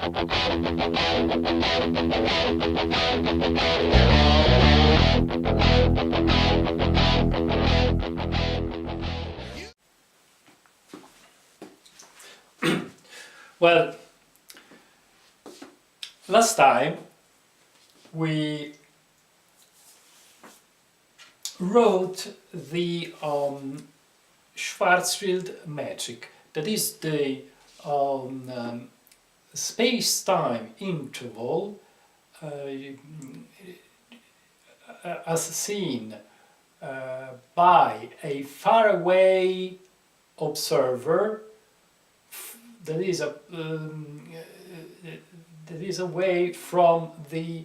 Well, last time we wrote the Schwarzschild metric, that is the space-time interval as seen by a faraway observer that is away from the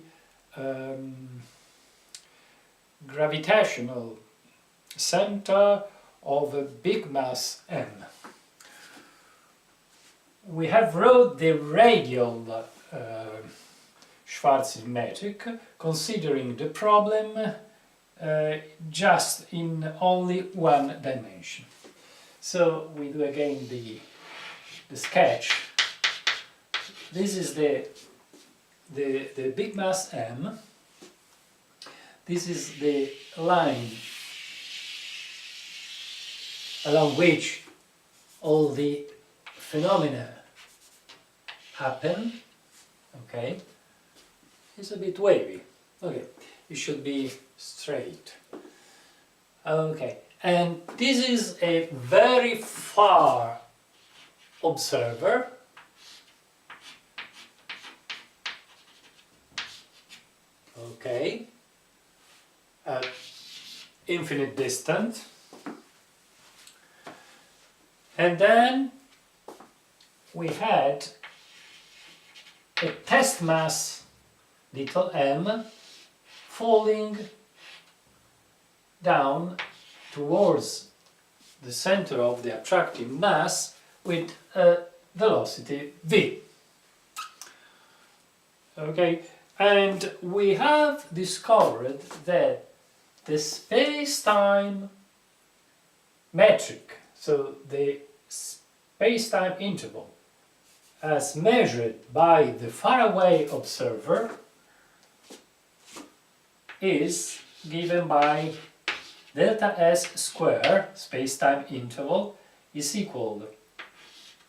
gravitational center of a big mass M. We have wrote the radial Schwarzschild metric, considering the problem just in only one dimension. So we do again the sketch. This is the big mass M. This is the line along which all the phenomena happen. Okay, it's a bit wavy. Okay, it should be straight. Okay, and this is a very far observer. Okay, at infinite distance. And then we had a test mass, little m, falling down towards the center of the attractive mass with a velocity v. Okay, and we have discovered that the space-time metric, so the space-time interval as measured by the faraway observer, is given by delta s square, space-time interval, is equal to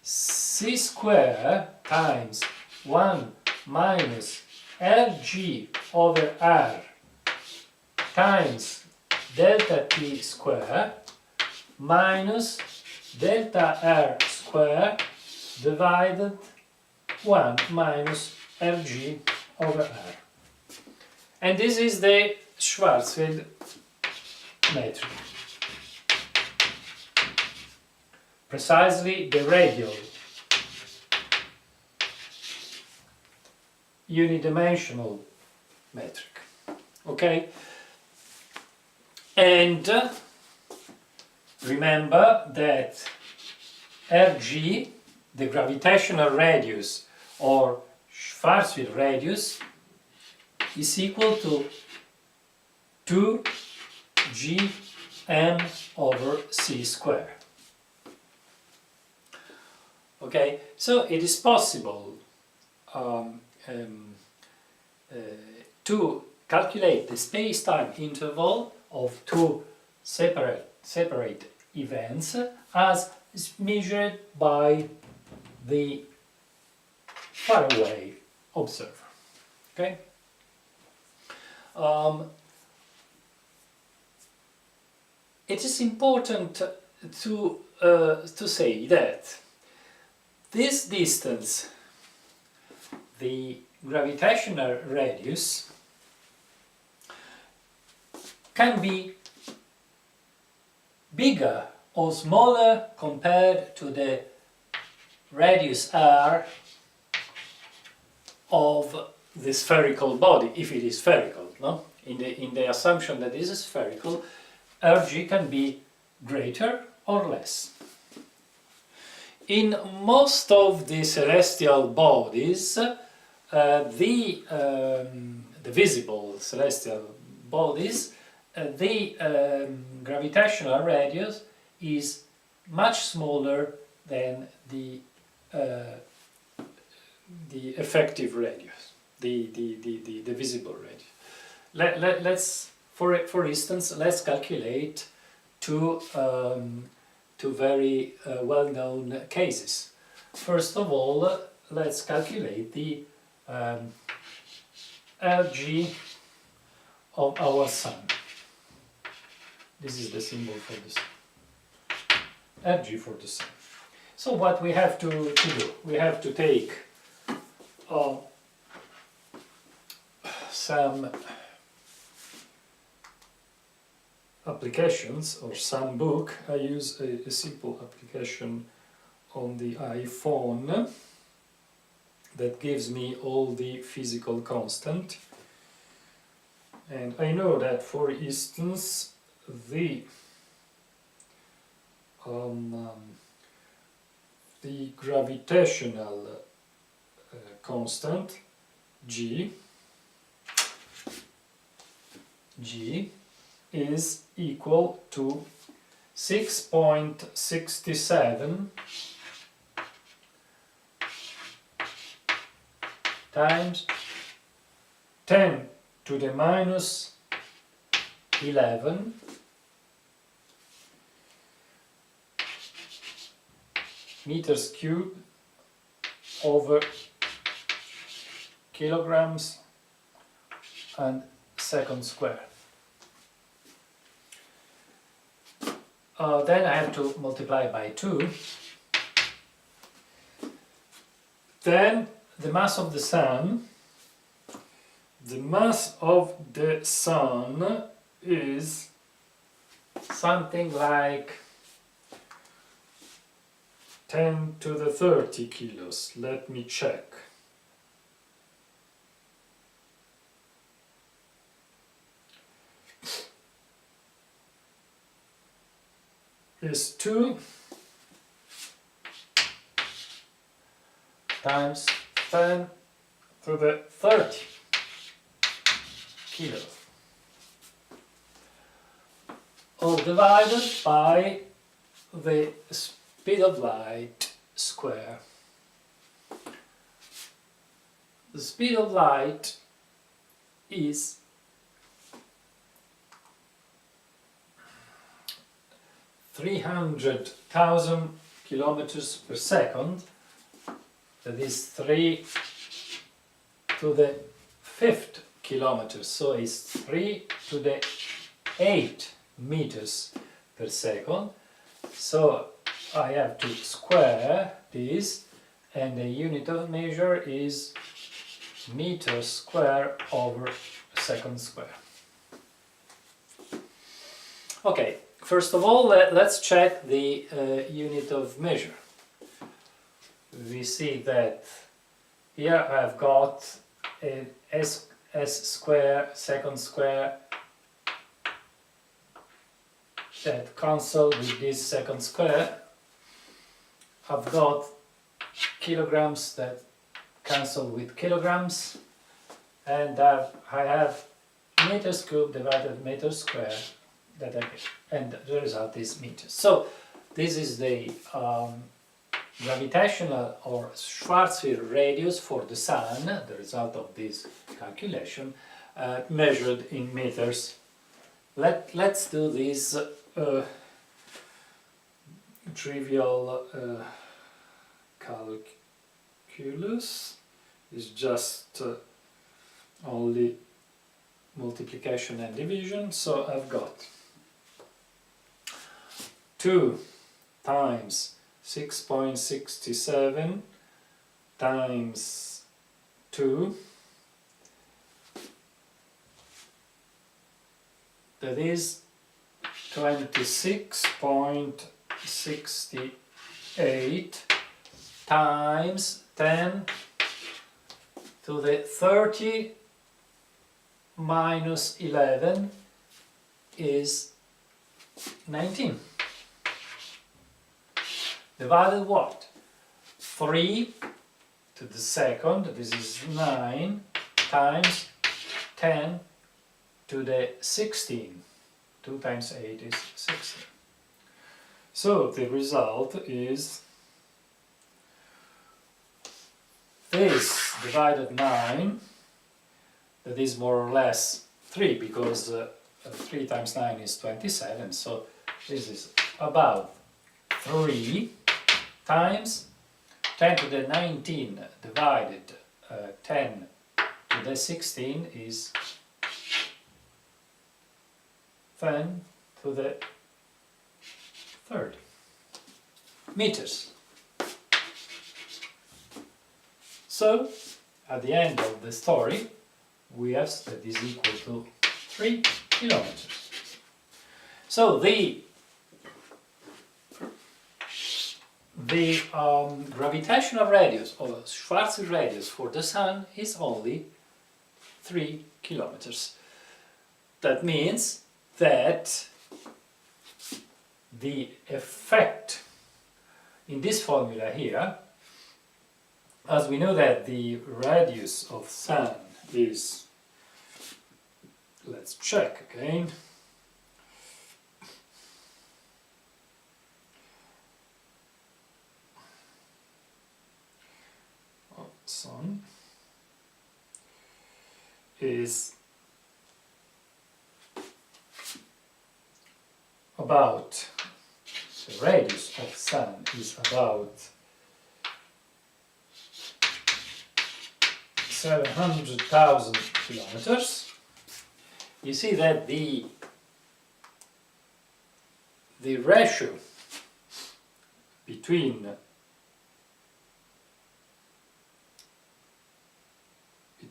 c square times 1 minus Lg over r times delta t square minus delta r square divided 1 minus Lg over r. And this is the Schwarzschild metric. Precisely the radial unidimensional metric. Okay? And remember that Rg, the gravitational radius or Schwarzschild radius, is equal to 2gm over c square. Okay, so it is possible to calculate the space-time interval of two separate events as is measured by the faraway observer. Okay. It is important to say that this distance, the gravitational radius, can be bigger or smaller compared to the radius r of the spherical body, if it is spherical. No? In the assumption that this is spherical, Rg can be greater or less. In most of the celestial bodies, the visible celestial bodies, the gravitational radius is much smaller than the the effective radius, the visible radius. Let's, for instance, let's calculate two very well-known cases. First of all, let's calculate the RG of our sun. This is the symbol for the sun. RG for the sun. So what we have to do, we have to take some applications or some book. I use a simple application on the iPhone that gives me all the physical constant, and I know that, for instance, the gravitational constant G is equal to 6.67 times 10 to the minus 11 meters cubed over kilograms and second square. Then I have to multiply by 2. Then the mass of the sun. The mass of the sun is something like 10 to the 30 kilos. Let me check. Is 2 times 10 to the 30 kilos, all divided by the speed of light square. The speed of light is 300,000 kilometers per second. That is 3 to the 5th kilometers, so it's 3 to the 8 meters per second. So I have to square this, and the unit of measure is meters square over second square. Okay, first of all, let's check the unit of measure. We see that here I've got an s square, second square, that cancel with this second square. I've got kilograms that cancel with kilograms, and I have meters cubed divided meters square that I get, and the result is meters. So this is the gravitational or Schwarzschild radius for the sun, the result of this calculation, measured in meters. Let's do this trivial calculus. It's just only multiplication and division. So I've got 2 times 6.67 times 2, that is 26.68 times 10 to the 30 minus 11 is 19. Divided what? 3 to the second, this is 9, times 10 to the 16. 2 times 8 is 16. So the result is 50 this divided 9, that is more or less 3, because 3 times 9 is 27, so this is about 3 times 10 to the 19 divided 10 to the 16 is 10 to the 30 meters. So, at the end of the story, we have that is equal to 3 kilometers. So the gravitational radius, or Schwarzschild radius for the Sun, is only 3 kilometers. That means that the effect in this formula here, as we know that the radius of Sun is, let's check again, Sun is about, the radius of Sun is about 700,000 kilometers. You see that the ratio between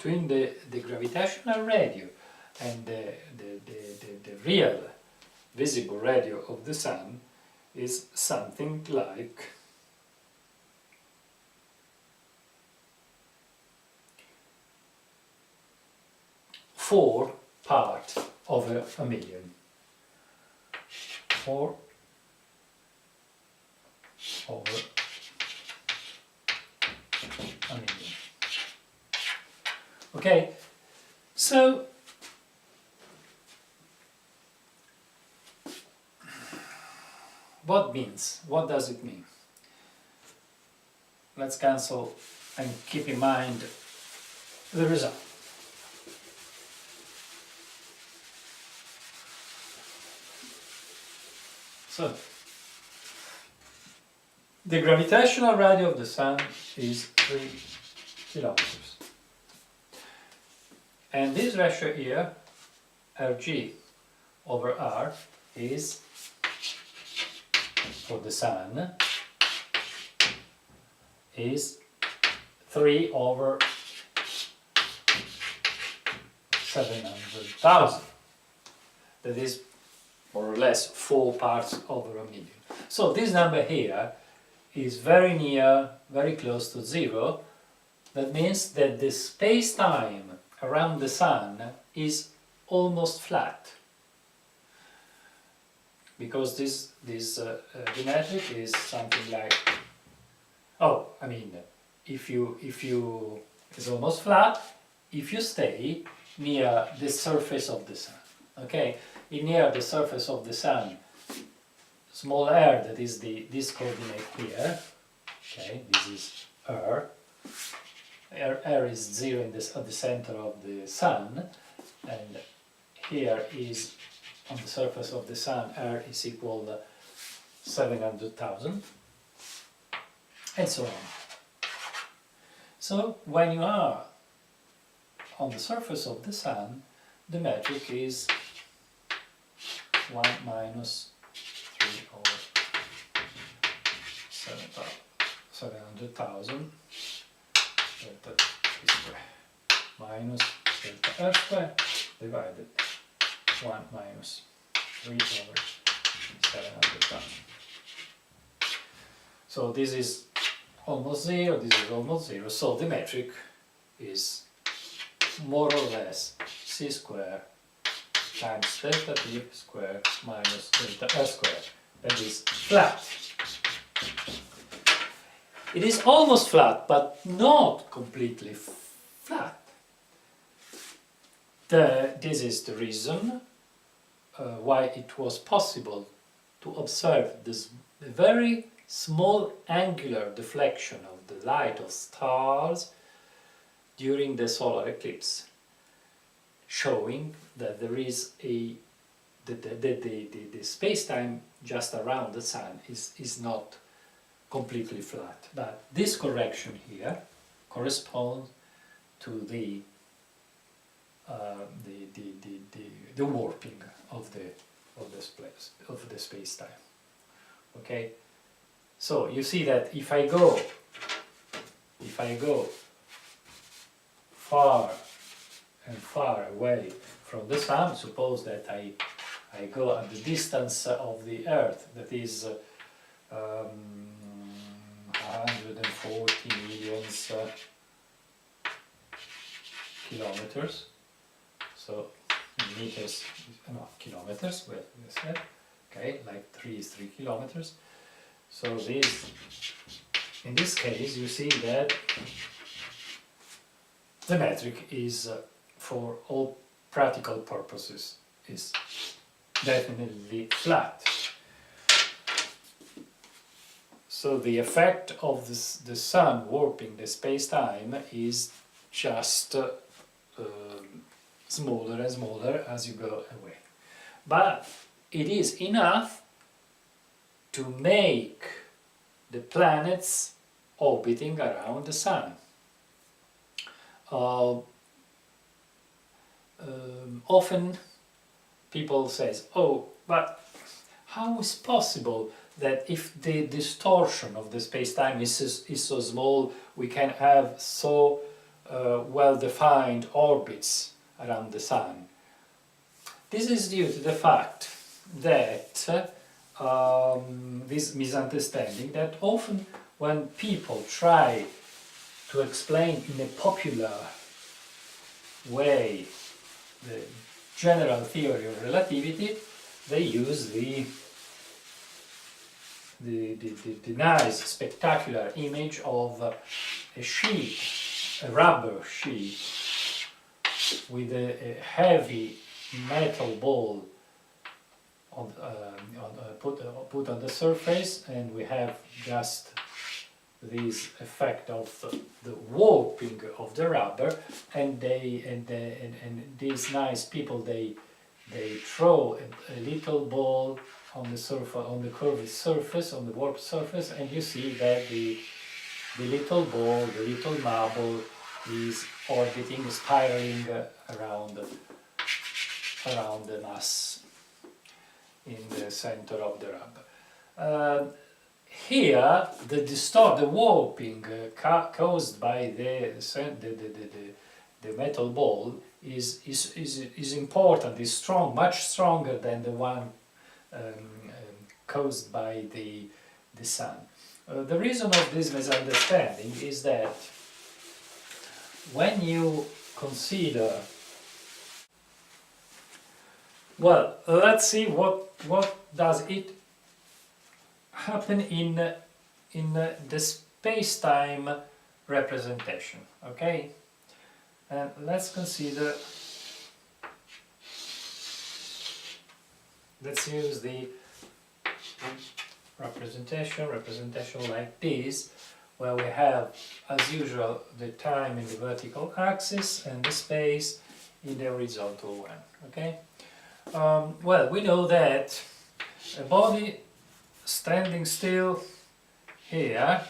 the gravitational radius and the real visible radius of the Sun is something like 4 parts over a million. 4 over a million. Okay, so what does it mean? Let's cancel and keep in mind the result. So, the gravitational radius of the Sun is 3 kilometers. And this ratio here, Rg over R, is, for the Sun, is 3 over 700,000. That is more or less 4 parts over a million. So this number here is very near, very close to 0. That means that the space-time around the Sun is almost flat, because this geometric is something like, if you it's almost flat if you stay near the surface of the Sun. Okay, near the surface of the Sun, small r, that is this coordinate here. Okay, this is r. R is 0 at the center of the Sun, and here is on the surface of the Sun, R is equal to 700,000, and so on. So when you are on the surface of the Sun, the metric is 1 minus 3 over 700,000 delta t square minus delta r square divided 1 minus 3 over 700,000. So this is almost 0, this is almost 0, so the metric is more or less c square times delta t square minus delta r square, that is flat. It is almost flat, but not completely flat. This is the reason why it was possible to observe this very small angular deflection of the light of stars during the solar eclipse, showing that there is the space-time just around the sun is not completely flat. But this correction here corresponds to the warping of the space-time. Okay, so you see that if I go far and far away from the sun, suppose that I go at the distance of the Earth, that is 140 million kilometers, so meters, no, kilometers, well, we said, okay, like 3 is 3 kilometers. So this, in this case, you see that the metric is, for all practical purposes, is definitely flat. So the effect of the sun warping the space-time is just smaller and smaller as you go away. But it is enough to make the planets orbiting around the sun. Often people say, oh, but how is possible that if the distortion of the space-time is so small, we can have so well-defined orbits around the sun? This is due to the fact that this misunderstanding that often when people try to explain in a popular way the general theory of relativity, they use the nice, spectacular image of a sheet, a rubber sheet, with a heavy metal ball put on the surface, and we have just this effect of the warping of the rubber, and these nice people they throw a little ball on the surface, on the curved surface, on the warped surface, and you see that the little ball, the little marble, is orbiting, spiraling around the mass in the center of the rubber. Here, the warping caused by the metal ball is important, is strong, much stronger than the one caused by the sun. The reason of this misunderstanding is that when you consider, well, let's see what does it happen in the space-time representation, okay? And let's consider, let's use the representation like this, where we have, as usual, the time in the vertical axis and the space in the horizontal one, okay? Well, we know that a body standing still here,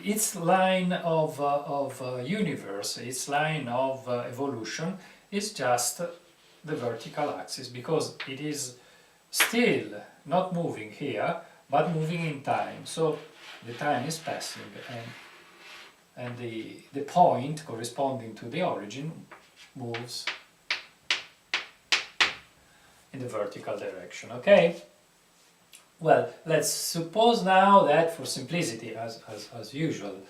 its line of universe, its line of evolution is just the vertical axis, because it is still not moving here, but moving in time. So the time is passing, and the point corresponding to the origin moves in the vertical direction, okay? Well, let's suppose now that, for simplicity, as usual,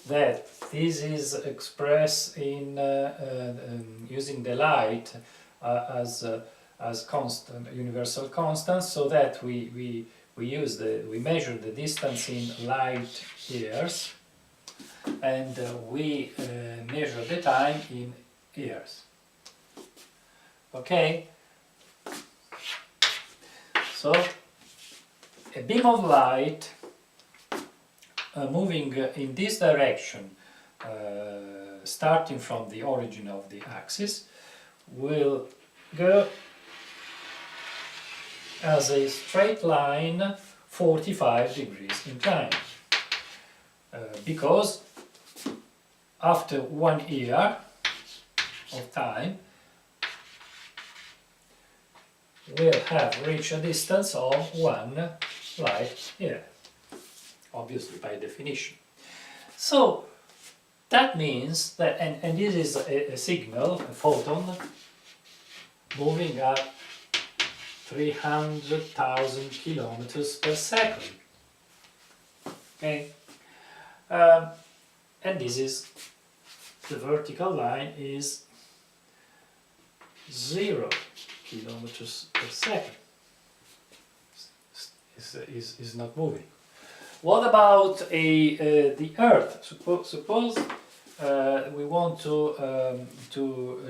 that this is expressed in using the light as constant, universal constant, so that we measure the distance in light years, and we measure the time in years. Okay? So a beam of light moving in this direction, starting from the origin of the axis, will go as a straight line 45 degrees inclined. Because after 1 year of time, we'll have reached a distance of 1 light year, obviously by definition. So that means that, and this is a signal, a photon, moving at 300,000 kilometers per second. Okay, and this is, the vertical line is 0 kilometers per second. Is not moving. What about the Earth? Suppose we want to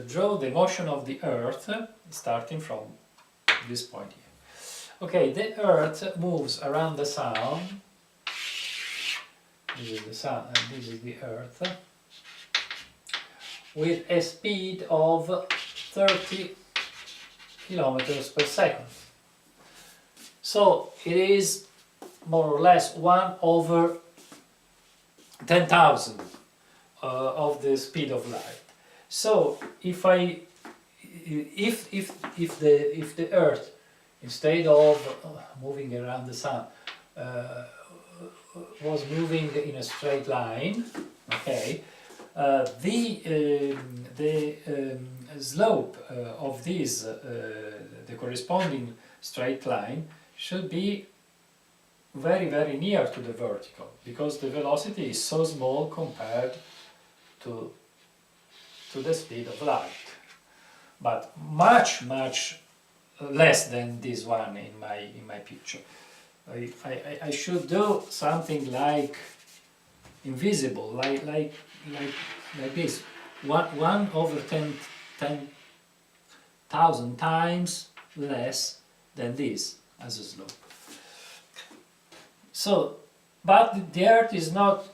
draw the motion of the Earth starting from this point here. Okay, the Earth moves around the Sun. This is the Sun and this is the Earth, with a speed of 30 kilometers per second. So it is more or less 1 over 10,000 of the speed of light. So if the Earth, instead of moving around the Sun, was moving in a straight line, okay, the slope of this, the corresponding straight line, should be very, very near to the vertical, because the velocity is so small compared to the speed of light, but much, much less than this one in my picture. I should do something like invisible, like this, 1 over 10,000 times less than this as a slope. So, but the Earth is not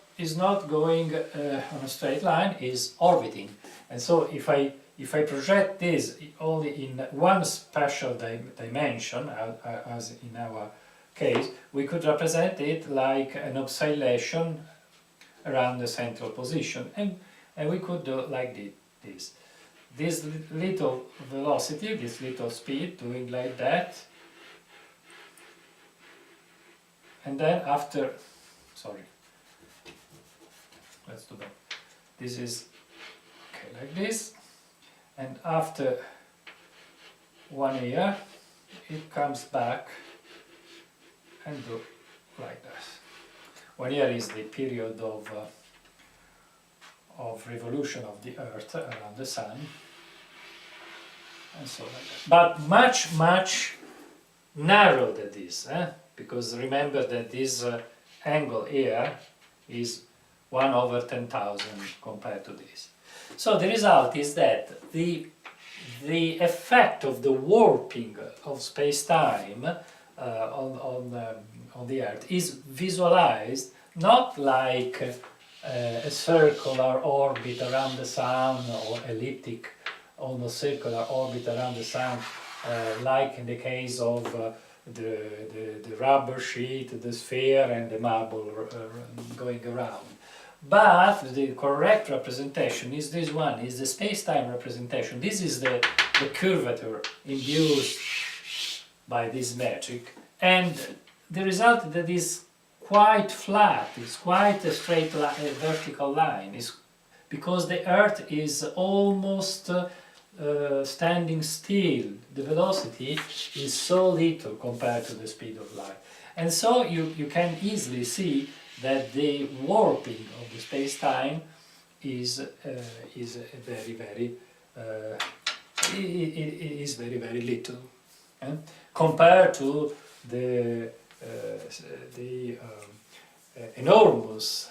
going on a straight line, is orbiting, and so if I project this only in one spatial dimension, as in our case, we could represent it like an oscillation around the central position, and we could do like this. This little velocity, this little speed, doing like that, and then after, sorry, let's do that. This is okay, like this, and after 1 year, it comes back and do like that. 1 year is the period of revolution of the Earth around the Sun, and so like that. But much, much narrower than this, because remember that this angle here is 1 over 10,000 compared to this. So the result is that the effect of the warping of space-time on the Earth is visualized not like a circular orbit around the Sun, or elliptic, almost circular orbit around the Sun, like in the case of the rubber sheet, the sphere and the marble going around. But the correct representation is this one, is the space-time representation. This is the curvature induced by this magic, and the result that is quite flat, it's quite a straight vertical line, is because the Earth is almost standing still. The velocity is so little compared to the speed of light, and so you can easily see that the warping of the space-time is very, very very little, compared to the enormous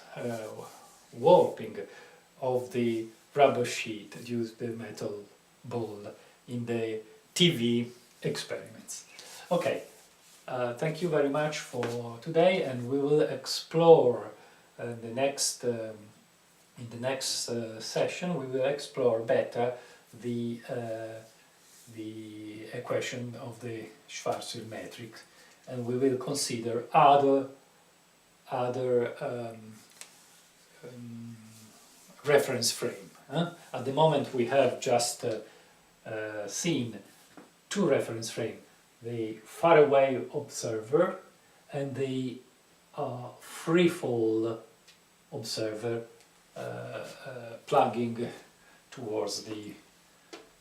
warping of the rubber sheet due to the metal ball in the TV experiments. Okay, thank you very much for today, and we will explore in the next session we will explore better the equation of the Schwarzschild matrix, and we will consider other reference frame. At the moment we have just seen two reference frames, the faraway observer and the free fall observer plugging towards the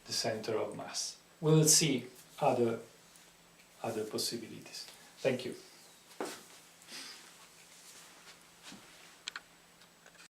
center of mass. We will see other possibilities. Thank you.